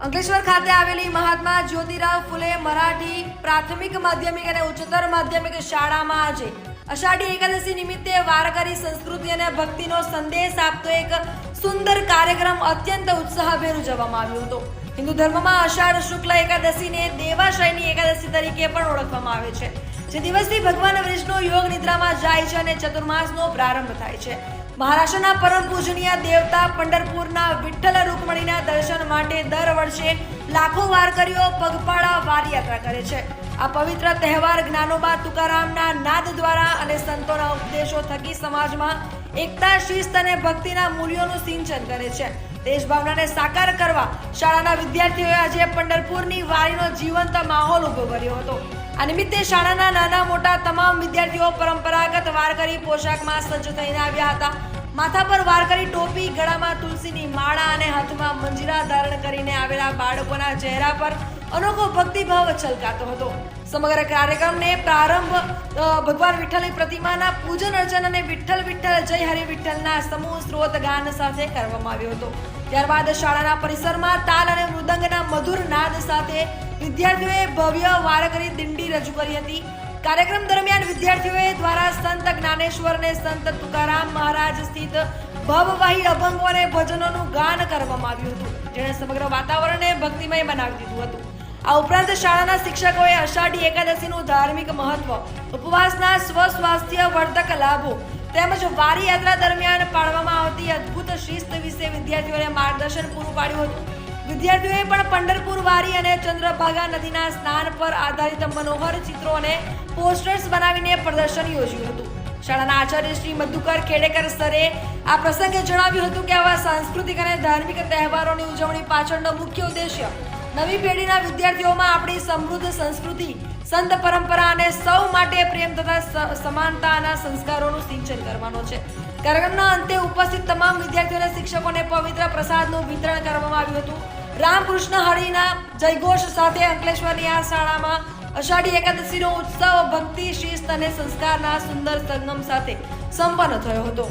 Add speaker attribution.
Speaker 1: અંકલેશ્વર ખાતે આવેલી મહાત્મા જ્યોતિરાવ ફૂલે મરાઠી પ્રાથમિક માધ્યમિક અને ઉચ્ચતર માધ્યમિક શાળામાં આજે અષાઢી એકાદશી નિમિત્તે વારકરી સંસ્કૃતિ અને ભક્તિનો સંદેશ આપતો એક સુંદર કાર્યક્રમ અત્યંત ઉત્સાહભેર ઉજવવામાં આવ્યો હતો. હિન્દુ ધર્મમાં અષાઢ શુક્લ એકાદશીને દેવાશયની એકાદશી તરીકે પણ ઓળખવામાં આવે છે, જે દિવસથી ભગવાન વિષ્ણુ યોગ નિદ્રામાં જાય છે અને ચતુર્માસનો પ્રારંભ થાય છે. મહારાષ્ટ્રના પરમ પૂજનીય દેવતા પંઢરપુરના વિઠ્ઠલ રૂકમણીના દર્શન માટે દર વર્ષે લાખો વારકરીઓ પગપાળા વારયાત્રા કરે છે. આ પવિત્ર તહેવાર જ્ઞાનોબા તુકારામના નાદ દ્વારા અને સંતોના ઉપદેશો થકી સમાજમાં એકતા, શિસ્ત અને ભક્તિના મૂલ્યોનું સિંચન કરે છે. દેશભાવનાને સાકાર કરવા શાળાના વિદ્યાર્થીઓએ આજે પંઢરપુરની વારીનો જીવંત માહોલ ઉભો કર્યો હતો. આ નિમિત્તે શાળાના નાના મોટા તમામ વિદ્યાર્થીઓ પરંપરાગત વારકરી પોશાકમાં સજ્જ થઈને આવ્યા હતા. માથા પર વારકરી ટોપી, ગળામાં તુલસીની માળા અને હાથમાં મંજીરા ધારણ કરીને આવેલા બાળકોના ચહેરા પર અનોખો ભક્તિભાવ છલકાતો હતો. સમગ્ર કાર્યક્રમને પ્રારંભ ભગવાન વિઠ્ઠલની પ્રતિમાના પૂજન અર્ચન અને વિઠ્ઠલ વિઠ્ઠલ જય હરિ વિઠ્ઠલના સમૂહ સ્ત્રોત ગાન સાથે કરવામાં આવ્યો હતો. ત્યારબાદ શાળાના પરિસરમાં તાલ અને મૃદંગના મધુર નાદ સાથે વિદ્યાર્થીઓએ ભવ્ય વારકરી દિંડી રજૂ કરી હતી. કાર્યક્રમ દરમિયાન વિદ્યાર્થીઓએ દ્વારા સંત જ્ઞાનેશ્વર અને સંત તુકારામ મહારાજ સ્થિત ભવવાહી અભંગો અને ભજનોનું ગાન કરવામાં આવ્યું હતું, જેણે સમગ્ર વાતાવરણને ભક્તિમય બનાવી દીધું હતું. આ ઉપરાંત શાળાના શિક્ષકોએ અષાઢી એકાદશીનું ધાર્મિક મહત્વ, ઉપવાસના સ્વસ્વાસ્થ્ય વર્ધક લાભો તેમજ વારી યાત્રા દરમિયાન પાળવામાં આવતી અદ્ભુત શિસ્ત વિશે વિદ્યાર્થીઓને માર્ગદર્શન પૂરું પાડ્યું હતું. વિદ્યાર્થીઓએ પણ પંઢરપુર વારી અને ચંદ્રભાગા નદીના સ્નાન પર આધારિત મનોહર ચિત્રો અને પોસ્ટર્સ બનાવીને પ્રદર્શન યોજ્યું હતું. શાળાના આચાર્ય શ્રી મધુકર ખેડેકર સરે આ પ્રસંગે જણાવ્યું હતું કે આવા સાંસ્કૃતિક અને ધાર્મિક તહેવારોની ઉજવણી પાછળનો મુખ્ય ઉદ્દેશ્ય નવી પેઢીના વિદ્યાર્થીઓમાં આપણી સમૃદ્ધ સંસ્કૃતિ, સંત પરંપરા અને સૌ માટે પ્રેમ તથા સમાનતાના સંસ્કારોનું સિંચન કરવાનો છે. કાર્યક્રમના અંતે ઉપસ્થિત તમામ વિદ્યાર્થીઓ અને શિક્ષકોને પવિત્ર પ્રસાદનું વિતરણ કરવામાં આવ્યું હતું. રામકૃષ્ણ હરિના જયઘોષ સાથે અંકલેશ્વરની આ શાળામાં અષાઢી એકાદશીનો ઉત્સવ ભક્તિ, શિસ્ત અને સંસ્કારના સુંદર સંગમ સાથે સંપન્ન થયો હતો.